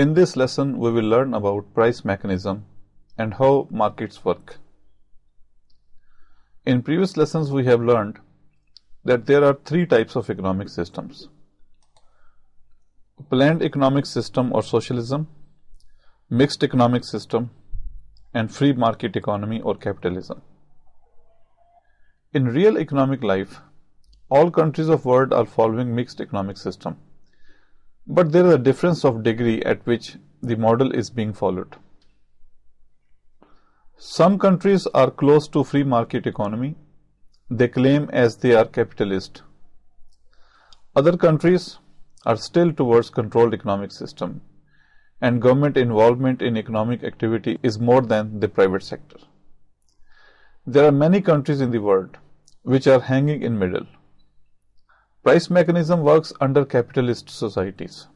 In this lesson, we will learn about price mechanism and how markets work. In previous lessons, we have learned that there are three types of economic systems: planned economic system or socialism, mixed economic system, and free market economy or capitalism. In real economic life, all countries of the world are following mixed economic system, but there is a difference of degree at which the model is being followed. Some countries are close to free market economy. They claim as they are capitalist. Other countries are still towards controlled economic system, and government involvement in economic activity is more than the private sector. There are many countries in the world which are hanging in middle. Price mechanism works under capitalist societies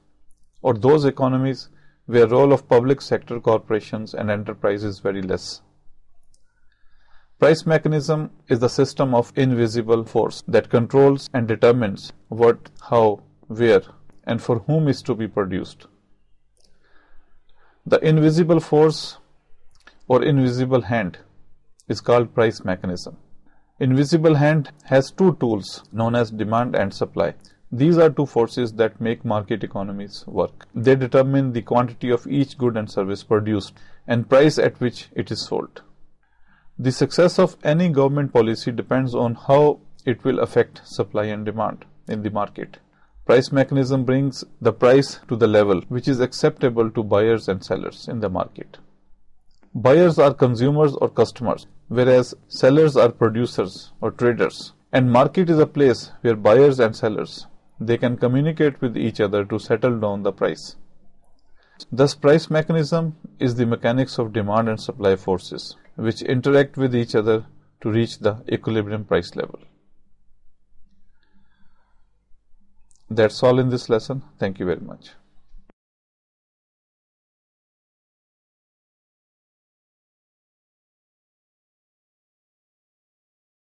or those economies where role of public sector corporations and enterprise is very less. Price mechanism is the system of invisible force that controls and determines what, how, where, and for whom is to be produced. The invisible force or invisible hand is called price mechanism. Invisible hand has two tools known as demand and supply. These are two forces that make market economies work. They determine the quantity of each good and service produced and price at which it is sold. The success of any government policy depends on how it will affect supply and demand in the market. Price mechanism brings the price to the level which is acceptable to buyers and sellers in the market. Buyers are consumers or customers, whereas sellers are producers or traders. And market is a place where buyers and sellers, they can communicate with each other to settle down the price. Thus, price mechanism is the mechanics of demand and supply forces which interact with each other to reach the equilibrium price level. That's all in this lesson. Thank you very much.